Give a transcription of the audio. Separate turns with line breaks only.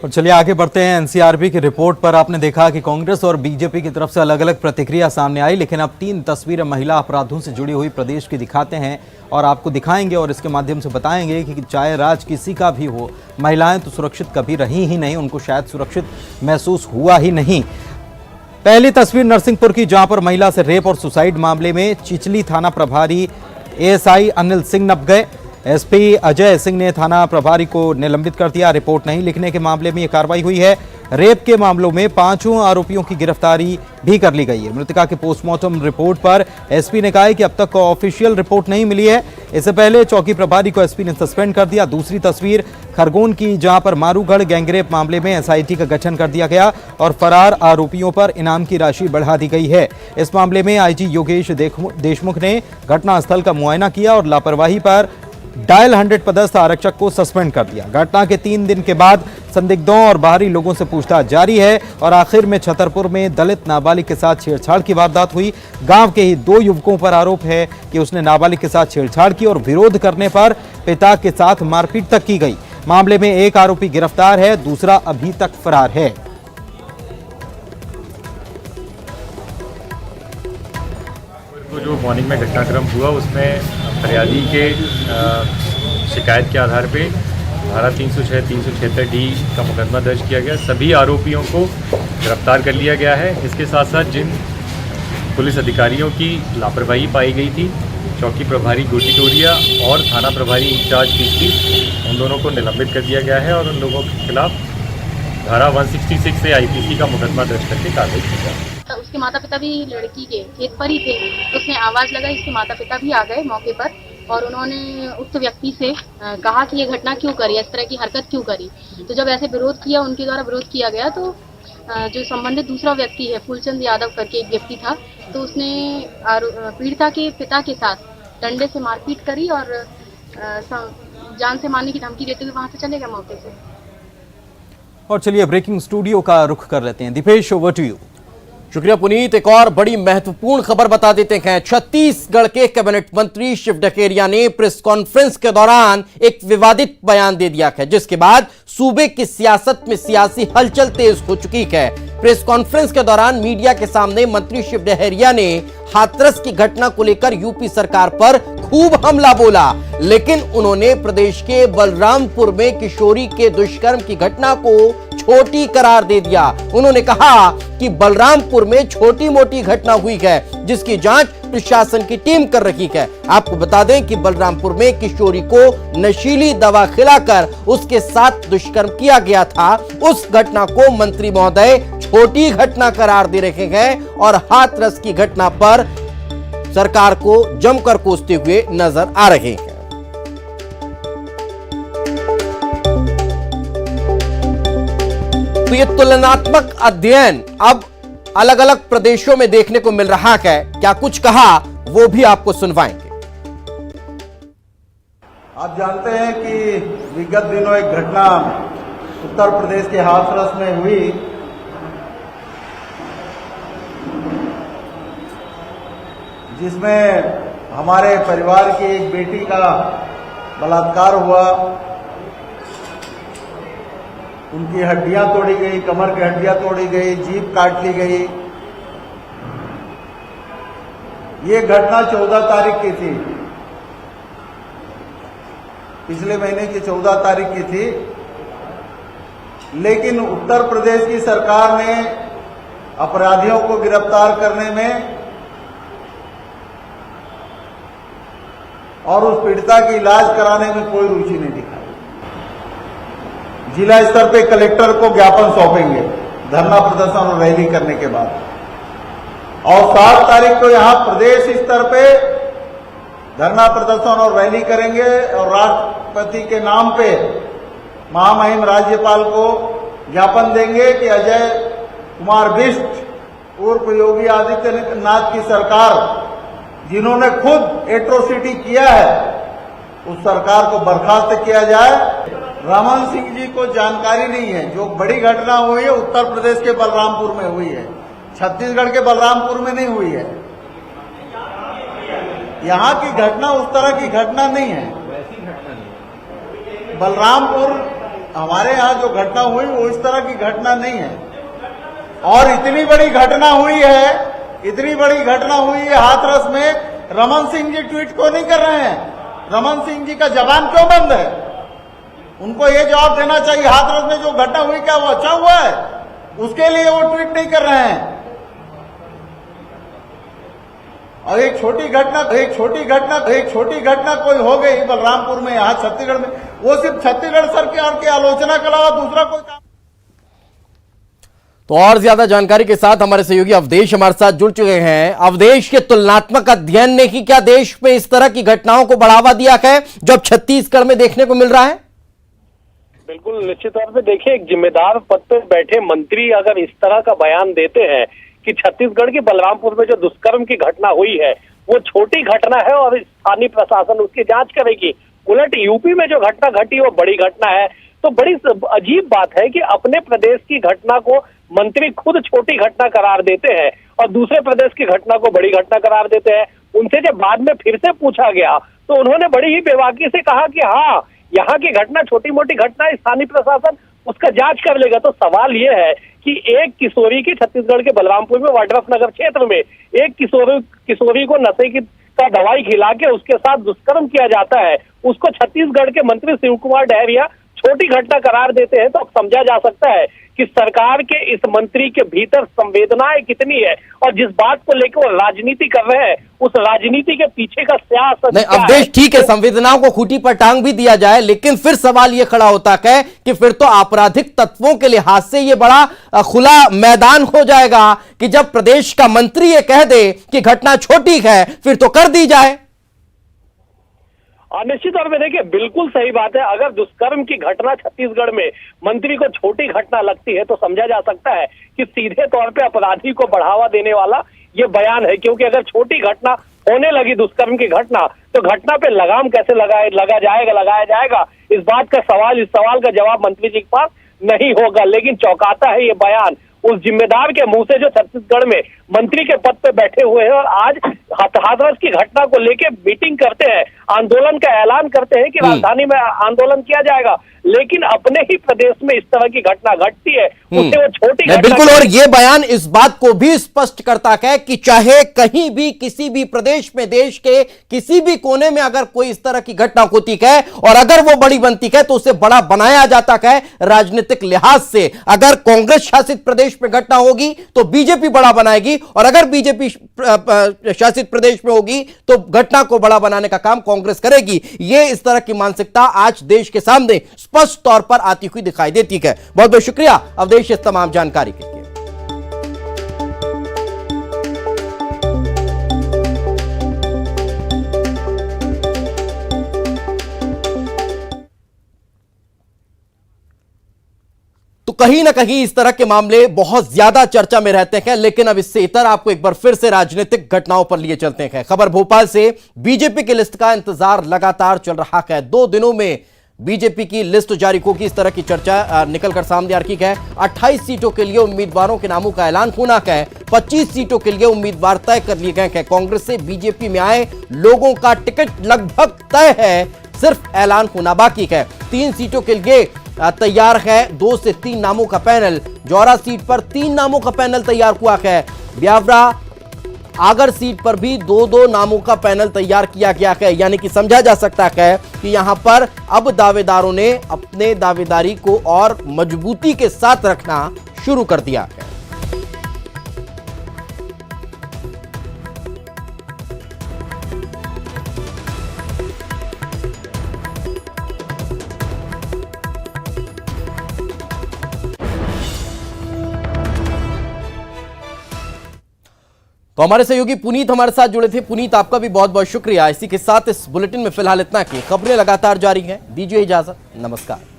और चलिए आगे बढ़ते हैं। एनसीआरबी की रिपोर्ट पर आपने देखा कि कांग्रेस और बीजेपी की तरफ से अलग अलग प्रतिक्रिया सामने आई, लेकिन अब 3 तस्वीरें महिला अपराधों से जुड़ी हुई प्रदेश की दिखाते हैं और आपको दिखाएंगे और इसके माध्यम से बताएंगे कि चाहे राज किसी का भी हो, महिलाएं तो सुरक्षित कभी रही ही नहीं, उनको शायद सुरक्षित महसूस हुआ ही नहीं। पहली तस्वीर नरसिंहपुर की, जहां पर महिला से रेप और सुसाइड मामले में चिचली थाना प्रभारी एएसआई अनिल सिंह नप गए। एसपी अजय सिंह ने थाना प्रभारी को निलंबित कर दिया। रिपोर्ट नहीं लिखने के मामले में यह कार्रवाई हुई है। रेप के मामलों में 5 आरोपियों की गिरफ्तारी भी कर ली गई है। मृतका के पोस्टमार्टम रिपोर्ट पर एसपी ने कहा है कि अब तक ऑफिशियल रिपोर्ट नहीं मिली है। इससे पहले चौकी प्रभारी को एसपी ने सस्पेंड कर दिया। दूसरी तस्वीर खरगोन की, जहां पर मारूगढ़ गैंगरेप मामले में एसआईटी का गठन कर दिया गया और फरार आरोपियों पर इनाम की राशि बढ़ा दी गई है। इस मामले में आईजी योगेश देशमुख ने घटनास्थल का मुआयना किया और लापरवाही पर डायल 100 पदस्थ आरक्षक को सस्पेंड कर दिया। घटना के 3 दिन के बाद संदिग्धों और बाहरी लोगों से पूछताछ जारी है और आखिर में छतरपुर में दलित नाबालिग के साथ छेड़छाड़ की वारदात हुई। गांव के ही 2 युवकों पर आरोप है कि उसने नाबालिग के साथ छेड़छाड़ की और विरोध करने पर पिता के साथ मारपीट तक की गई। मामले में एक आरोपी गिरफ्तार है, दूसरा अभी तक फरार है।
तो जो मॉर्निंग में घटनाक्रम हुआ उसमें फरियादी के शिकायत के आधार पे धारा 306, 376 डी का मुकदमा दर्ज किया गया। सभी आरोपियों को गिरफ्तार कर लिया गया है। इसके साथ साथ जिन पुलिस अधिकारियों की लापरवाही पाई गई थी, चौकी प्रभारी गोटीटोरिया और थाना प्रभारी इंचार्ज की, उन दोनों को निलंबित कर दिया गया है और उन लोगों के खिलाफ धारा 166 से आईपीसी का मुकदमा दर्ज करके कार्रवाई की जाए।
उसके माता पिता भी लड़की के खेत पर ही थे, तो उसने आवाज़ लगाई। इसके माता पिता भी आ गए मौके पर और उन्होंने उक्त व्यक्ति से कहा कि ये घटना क्यों करी, इस तरह की हरकत क्यों करी। तो जब ऐसे विरोध किया, उनके द्वारा विरोध किया गया, तो जो संबंधित दूसरा व्यक्ति है, फूलचंद यादव करके एक व्यक्ति था, तो उसने पीड़िता के पिता के साथ डंडे से मारपीट करी और जान से मारने की धमकी देते हुए वहाँ से चले गए मौके से।
और चलिए ब्रेकिंग स्टूडियो का रुख कर लेते हैं। Deepesh, over to you.
शुक्रिया पुनीत। एक और बड़ी महत्वपूर्ण खबर बता देते हैं। छत्तीसगढ़ के कैबिनेट मंत्री शिव डकेरिया ने प्रेस कॉन्फ्रेंस के दौरान एक विवादित बयान दे दिया है, जिसके बाद सूबे की सियासत में सियासी हलचल तेज हो चुकी है। प्रेस कॉन्फ्रेंस के दौरान मीडिया के सामने मंत्री शिव डकेरिया ने हाथरस की घटना को लेकर यूपी सरकार पर खूब हमला बोला, लेकिन उन्होंने प्रदेश के बलरामपुर में किशोरी के दुष्कर्म की घटना को छोटी करार दे दिया। उन्होंने कहा कि बलरामपुर में छोटी मोटी घटना हुई है, जिसकी जांच प्रशासन की टीम कर रही है। आपको बता दें कि बलरामपुर में किशोरी को नशीली दवा खिलाकर उसके साथ दुष्कर्म किया गया था। उस घटना को मंत्री महोदय छोटी घटना करार दे रहे हैं और हाथरस की घटना पर सरकार को जमकर कोसते हुए नजर आ रहे हैं। तो ये तुलनात्मक अध्ययन अब अलग अलग प्रदेशों में देखने को मिल रहा है। क्या कुछ कहा वो भी आपको सुनवाएंगे।
आप जानते हैं कि विगत दिनों एक घटना उत्तर प्रदेश के हाथरस में हुई, जिसमें हमारे परिवार की एक बेटी का बलात्कार हुआ। उनकी हड्डियां तोड़ी गई, कमर की हड्डियां तोड़ी गई, जीभ काट ली गई। ये घटना 14 तारीख की थी, पिछले महीने की 14 तारीख की थी। लेकिन उत्तर प्रदेश की सरकार ने अपराधियों को गिरफ्तार करने में और उस पीड़िता की इलाज कराने में कोई रुचि नहीं दिखाई। जिला स्तर पे कलेक्टर को ज्ञापन सौंपेंगे धरना प्रदर्शन और रैली करने के बाद, और 7 तारीख को यहां प्रदेश स्तर पे धरना प्रदर्शन और रैली करेंगे और राष्ट्रपति के नाम पे महामहिम राज्यपाल को ज्ञापन देंगे कि अजय कुमार बिष्ट उर्फ योगी आदित्यनाथ की सरकार, जिन्होंने खुद एट्रोसिटी किया है, उस सरकार को बर्खास्त किया जाए। रमन सिंह जी को जानकारी नहीं है, जो बड़ी घटना हुई है उत्तर प्रदेश के बलरामपुर में हुई है, छत्तीसगढ़ के बलरामपुर में नहीं हुई है। यहाँ की घटना उस तरह की घटना नहीं है। बलरामपुर हमारे यहाँ जो घटना हुई वो इस तरह की घटना नहीं है। और इतनी बड़ी घटना हुई है हाथरस में, रमन सिंह जी ट्वीट को नहीं कर रहे हैं। रमन सिंह जी का जबान क्यों बंद है? उनको ये जवाब देना चाहिए, हाथरस में जो घटना हुई क्या वो अच्छा हुआ है? उसके लिए वो ट्वीट नहीं कर रहे हैं। और एक छोटी घटना कोई हो गई बलरामपुर में, यहाँ छत्तीसगढ़ में, वो सिर्फ छत्तीसगढ़ सरकार की आलोचना के अलावा दूसरा कोई काम।
तो और ज्यादा जानकारी के साथ हमारे सहयोगी अवधेश हमारे साथ जुड़ चुके हैं। अवधेश, के तुलनात्मक अध्ययन ने कि क्या देश में इस तरह की घटनाओं को बढ़ावा दिया है जो अब छत्तीसगढ़ में देखने को मिल रहा है?
बिल्कुल, निश्चित तौर पे देखिए, एक जिम्मेदार पद पर बैठे मंत्री अगर इस तरह का बयान देते हैं कि छत्तीसगढ़ के बलरामपुर में जो दुष्कर्म की घटना हुई है वो छोटी घटना है और स्थानीय प्रशासन उसकी जांच करेगी, उलट यूपी में जो घटना घटी वो बड़ी घटना है, तो बड़ी अजीब बात है कि अपने प्रदेश की घटना को मंत्री खुद छोटी घटना करार देते हैं और दूसरे प्रदेश की घटना को बड़ी घटना करार देते हैं। उनसे जब बाद में फिर से पूछा गया तो उन्होंने बड़ी ही बेबाकी से कहा कि हाँ, यहाँ की घटना छोटी मोटी घटना, स्थानीय प्रशासन उसका जांच कर लेगा। तो सवाल ये है कि एक किशोरी की छत्तीसगढ़ के बलरामपुर में वाड्रफ नगर क्षेत्र में एक किशोरी को नशे की का दवाई खिला के उसके साथ दुष्कर्म किया जाता है, उसको छत्तीसगढ़ के मंत्री शिव कुमार डहरिया छोटी घटना करार देते हैं। तो अब समझा जा सकता है कि सरकार के इस मंत्री के भीतर संवेदनाएं कितनी है और जिस बात को लेकर वो राजनीति कर रहे हैं उस राजनीति के पीछे का सियासत
नहीं, अवधेश ठीक है, संवेदनाओं को खूंटी पर टांग भी दिया जाए, लेकिन फिर सवाल ये खड़ा होता है कि फिर तो आपराधिक तत्वों के लिहाज से ये बड़ा खुला मैदान हो जाएगा कि जब प्रदेश का मंत्री ये कह दे कि घटना छोटी है फिर तो कर दी जाए।
निश्चित तौर पे देखिए, बिल्कुल सही बात है। अगर दुष्कर्म की घटना छत्तीसगढ़ में मंत्री को छोटी घटना लगती है तो समझा जा सकता है कि सीधे तौर पे अपराधी को बढ़ावा देने वाला ये बयान है, क्योंकि अगर छोटी घटना होने लगी दुष्कर्म की घटना तो घटना पे लगाम कैसे लगाया जाएगा इस सवाल का जवाब मंत्री जी के पास नहीं होगा। लेकिन चौंकाता है ये बयान उस जिम्मेदार के मुंह से जो छत्तीसगढ़ में मंत्री के पद पे बैठे हुए हैं और आज हाथरस की घटना को लेके मीटिंग करते हैं, आंदोलन का ऐलान करते हैं कि राजधानी में आंदोलन किया जाएगा, लेकिन अपने ही प्रदेश में इस तरह की घटना घटती है उसे वो छोटी घटना।
बिल्कुल, और ये बयान इस बात को भी स्पष्ट करता है कि चाहे कहीं भी किसी भी प्रदेश में देश के किसी भी कोने में अगर कोई इस तरह की घटना होती है और अगर वो बड़ी बनती है तो उसे बड़ा बनाया जाता है राजनीतिक लिहाज से। अगर कांग्रेस शासित प्रदेश में घटना होगी तो बीजेपी बड़ा बनाएगी और अगर बीजेपी शासित प्रदेश में होगी तो घटना को बड़ा बनाने का काम कांग्रेस करेगी। ये इस तरह की मानसिकता आज देश के सामने स्पष्ट तौर पर आती हुई दिखाई देती है। बहुत बहुत शुक्रिया अवधेश इस तमाम जानकारी के लिए। तो कहीं ना कहीं इस तरह के मामले बहुत ज्यादा चर्चा में रहते हैं, लेकिन अब इससे इतर आपको एक बार फिर से राजनीतिक घटनाओं पर लिए चलते हैं। खबर भोपाल से, बीजेपी की लिस्ट का इंतजार लगातार चल रहा है। 2 दिनों में बीजेपी की लिस्ट जारी होगी, इस तरह की चर्चा निकलकर सामने आ रही है। 28 सीटों के लिए उम्मीदवारों के नामों का ऐलान होना है। 25 सीटों के लिए उम्मीदवार तय कर लिए गए हैं। कांग्रेस से बीजेपी में आए लोगों का टिकट लगभग तय है, सिर्फ ऐलान होना बाकी है। 3 सीटों के लिए तैयार है 2 से 3 नामों का पैनल। जौरा सीट पर 3 नामों का पैनल तैयार हुआ है। ब्यावरा आगर सीट पर भी 2-2 नामों का पैनल तैयार किया गया है। यानी कि समझा जा सकता है कि यहां पर अब दावेदारों ने अपने दावेदारी को और मजबूती के साथ रखना शुरू कर दिया है। तो हमारे सहयोगी पुनीत हमारे साथ जुड़े थे। पुनीत, आपका भी बहुत बहुत शुक्रिया। इसी के साथ इस बुलेटिन में फिलहाल इतना कि खबरें लगातार जारी हैं। दीजिए इजाजत, नमस्कार।